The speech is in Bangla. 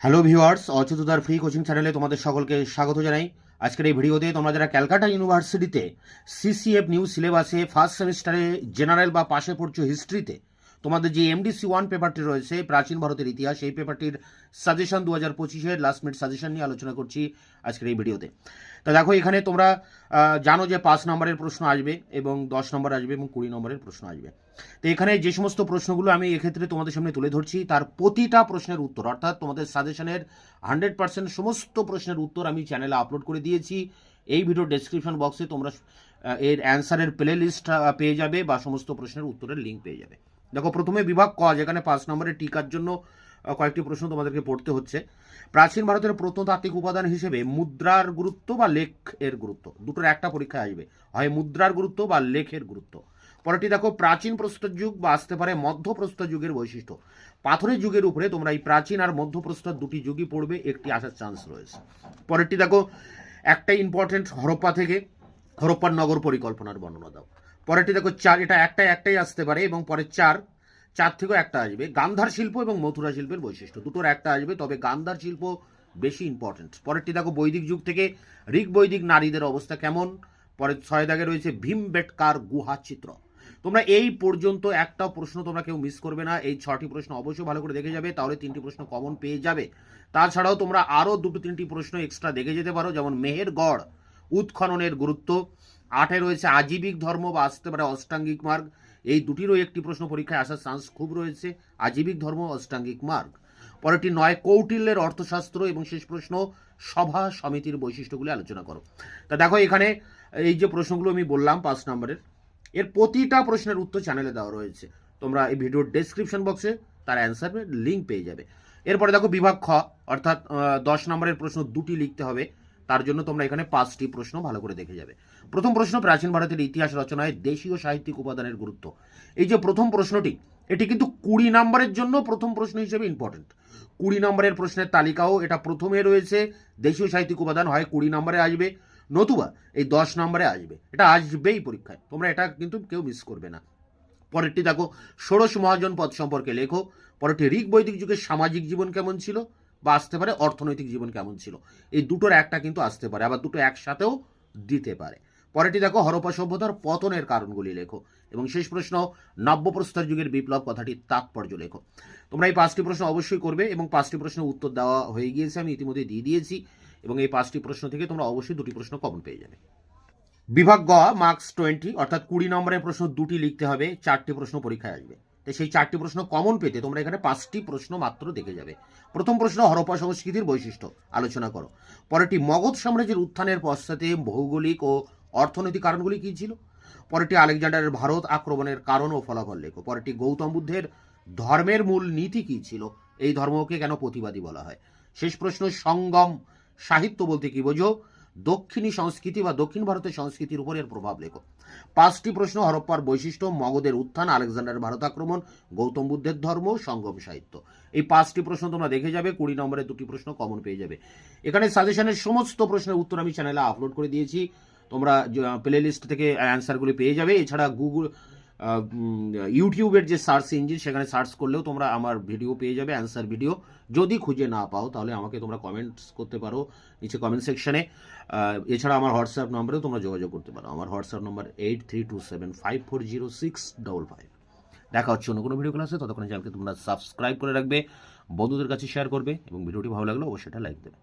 হ্যালো ভিউয়ার্স, অচ্যুতদার ফ্রি কোচিং চ্যানেলে তোমাদের সকলকে স্বাগত জানাই। আজকের এই ভিডিওতে তোমরা যারা ক্যালকাটা ইউনিভার্সিটিতে সিসিএফ নিউ সিলেবাসে ফার্স্ট সেমিস্টারে জেনারেল বা পাশে পড়ছো হিস্ট্রিতে, তোমাদের যে এমডিসি 1 পেপারটি রয়েছে প্রাচীন ভারতের ইতিহাস, এই পেপারটির সাজেশন 2025-এর লাস্ট মিনিট সাজেশন নিয়ে আলোচনা করছি আজকের এই ভিডিওতে। তো দেখো, এখানে তোমরা জানো যে 5 নম্বরের প্রশ্ন আসবে এবং 10 নম্বর আসবে এবং 20 নম্বরের প্রশ্ন আসবে। তো এখানে যে সমস্ত প্রশ্নগুলো আমি এক্ষেত্রে তোমাদের সামনে তুলে ধরছি তার প্রতিটা প্রশ্নের উত্তর, অর্থাৎ তোমাদের সাজেশনের 100% সমস্ত প্রশ্নের উত্তর আমি চ্যানেলে আপলোড করে দিয়েছি। এই ভিডিও ডেসক্রিপশন বক্সে তোমরা এর অ্যান্সারের প্লে লিস্ট পেয়ে যাবে বা সমস্ত প্রশ্নের উত্তরের লিঙ্ক পেয়ে যাবে। দেখো, প্রথমে বিভাগ ক, যেখানে 5 নম্বরের টিকার জন্য কয়েকটি প্রশ্ন তোমাদেরকে পড়তে হচ্ছে। প্রাচীন ভারতের প্রত্নতাত্ত্বিক উপাদান হিসেবে মুদ্রার গুরুত্ব বা লেখের গুরুত্ব, দুটোর একটা পরীক্ষায় আসবে, হয় মুদ্রার গুরুত্ব বা লেখের গুরুত্ব। পরেরটি দেখো, প্রাচীন প্রস্তর যুগ বা আসতে পারে মধ্যপ্রস্তর যুগের বৈশিষ্ট্য। পাথরের যুগের উপরে তোমরা এই প্রাচীন আর মধ্যপ্রস্তর দুটি যুগই পড়বে, একটি আসার চান্স রয়েছে। পরেরটি দেখো, একটাই ইম্পর্টেন্ট, হরপ্পা থেকে হরপ্পার নগর পরিকল্পনার বর্ণনা দাও। পরেরটি দেখো 4, এটা একটাই আসতে পারে এবং পরের 4 থেকেও একটা আসবে, গান্ধার শিল্প এবং মথুরা শিল্পের বৈশিষ্ট্য, দুটোর একটা আসবে, তবে গান্ধার শিল্প বেশি ইম্পর্টেন্ট। পরেরটি দেখো, বৈদিক যুগ থেকে ঋগ বৈদিক নারীদের অবস্থা কেমন। পরের 6 দাগে রয়েছে ভীমবেটকার গুহা চিত্র। তোমরা এই পর্যন্ত একটা প্রশ্ন তোমরা কেউ মিস করবে না, এই 6টি প্রশ্ন অবশ্যই ভালো করে দেখে যাবে, তাহলে 3টি প্রশ্ন কমন পেয়ে যাবে। তাছাড়াও তোমরা আরও 2-3টি প্রশ্ন এক্সট্রা দেখে যেতে পারো, যেমন মেহেরগড় উৎখননের গুরুত্ব। 8-এ রয়েছে আজীবিক ধর্ম বা আসতে পারে অষ্টাঙ্গিক মার্গ, এই দুটিরও একটি প্রশ্ন পরীক্ষায় আসার চান্স খুব রয়েছে, আজীবিক ধর্ম অষ্টাঙ্গিক মার্গ। পরেরটি 9 কৌটিল্যের অর্থশাস্ত্র এবং শেষ প্রশ্ন সভা সমিতির বৈশিষ্ট্যগুলি আলোচনা করো। তা দেখো, এখানে এই যে প্রশ্নগুলো আমি বললাম 5 নম্বরের, এর প্রতিটা প্রশ্নের উত্তর চ্যানেলে দেওয়া রয়েছে, তোমরা এই ভিডিওর ডেসক্রিপশন বক্সে তার অ্যান্সারের লিঙ্ক পেয়ে যাবে। এরপরে দেখো বিভাগ খ, অর্থাৎ 10 নম্বরের প্রশ্ন দুটি লিখতে হবে, তার জন্য তোমরা এখানে 5টি প্রশ্ন ভালো করে দেখে যাবে। প্রথম প্রশ্ন, প্রাচীন ভারতের ইতিহাস রচনায় দেশীয় সাহিত্যিক উপাদানের গুরুত্ব। এই যে প্রথম প্রশ্নটি, এটি কিন্তু 20 নম্বরের জন্য প্রথম প্রশ্ন হিসেবে ইম্পর্টেন্ট। 20 নম্বরের প্রশ্নের তালিকাও এটা প্রথমে রয়েছে, দেশীয় সাহিত্যিক উপাদান হয় 20 নম্বরে আসবে, নতুবা এই 10 নম্বরে আসবে, এটা আসবেই পরীক্ষায়, তোমরা এটা কিন্তু কেউ মিস করবে না। পরেরটি দেখো, ষোড়শ মহাজন পদ সম্পর্কে লেখো। পরেরটি ঋগ বৈদিক যুগের সামাজিক জীবন কেমন ছিল বা আসতে পারে অর্থনৈতিক জীবন কেমন ছিল, এই দুটোর একটা কিন্তু আসতে পারে, আবার দুটো একসাথেও দিতে পারে। পরেরটি দেখো, হরপ্পা সভ্যতার পতনের কারণগুলি লেখো। এবং শেষ প্রশ্ন, নব্যপ্রস্তর যুগের বিপ্লব কথাটির তাৎপর্য লেখো। তোমরা এই 5টি প্রশ্ন অবশ্যই করবে এবং 5টি প্রশ্নের উত্তর দেওয়া হয়ে গিয়েছে, আমি ইতিমধ্যে দিয়ে দিয়েছি, এবং এই 5টি প্রশ্ন থেকে তোমরা অবশ্যই 2টি প্রশ্ন কমন পেয়ে যাবে। বিভাগ গ, মার্কস 20, অর্থাৎ 20 নম্বরের প্রশ্ন দুটি লিখতে হবে, 4টি প্রশ্ন পরীক্ষায় আসবে। তো সেই 4টি প্রশ্ন কমন পেতে তোমরা এখানে 5টি প্রশ্ন মাত্র দেখে যাবে। প্রথম প্রশ্ন, হরপ্পা সংস্কৃতির বৈশিষ্ট্য আলোচনা করো। পরেরটি, মগধ সাম্রাজ্যের উত্থানের পশ্চাতে ভৌগোলিক ও অর্থনৈতিক কারণগুলি কী ছিল। পরেরটি, আলেকজান্ডারের ভারত আক্রমণের কারণ ও ফলাফল লেখো। পরেরটি, গৌতম বুদ্ধের ধর্মের মূল নীতি কী ছিল, এই ধর্মকে কেন প্রতিবাদী বলা হয়। শেষ প্রশ্ন, সঙ্গম সাহিত্য বলতে কী বোঝো। দক্ষিণী সংস্কৃতি বা দক্ষিণ ভারতের সংস্কৃতির উপর এর প্রভাব লেখো। 5টি প্রশ্ন, হরপ্পার বৈশিষ্ট্য, মগধের উত্থান, আলেকজান্ডার ভারত আক্রমণ, গৌতম বুদ্ধের ধর্ম, সঙ্গম সাহিত্য। এই 5টি প্রশ্ন তোমরা দেখে যাবে, 20 নম্বরে 2টি প্রশ্ন কমন পেয়ে যাবে। এখানে সাজেশনের সমস্ত প্রশ্নের উত্তর আমি চ্যানেলে আপলোড করে দিয়েছি, তোমরা প্লে লিস্ট থেকে অ্যান্সারগুলি পেয়ে যাবে। এছাড়া ইউটিউবের যে সার্চ ইঞ্জিন, সেখানে সার্চ করলেও তোমরা আমার ভিডিও পেয়ে যাবে, অ্যান্সার ভিডিও। যদি খুঁজে না পাও তাহলে আমাকে তোমরা কমেন্টস করতে পারো নিচে কমেন্ট সেকশনে। এছাড়া আমার হোয়াটসঅ্যাপ নম্বরেও তোমরা যোগাযোগ করতে পারো, আমার হোয়াটসঅ্যাপ নম্বর 8327540655। দেখা হচ্ছে অন্য কোনো ভিডিও ক্লাসে, ততক্ষণ চ্যানেলকে তোমরা সাবস্ক্রাইব করে রাখবে, বন্ধুদের কাছে শেয়ার করবে এবং ভিডিওটি ভালো লাগলে অবশ্যই এটা লাইক দেবে।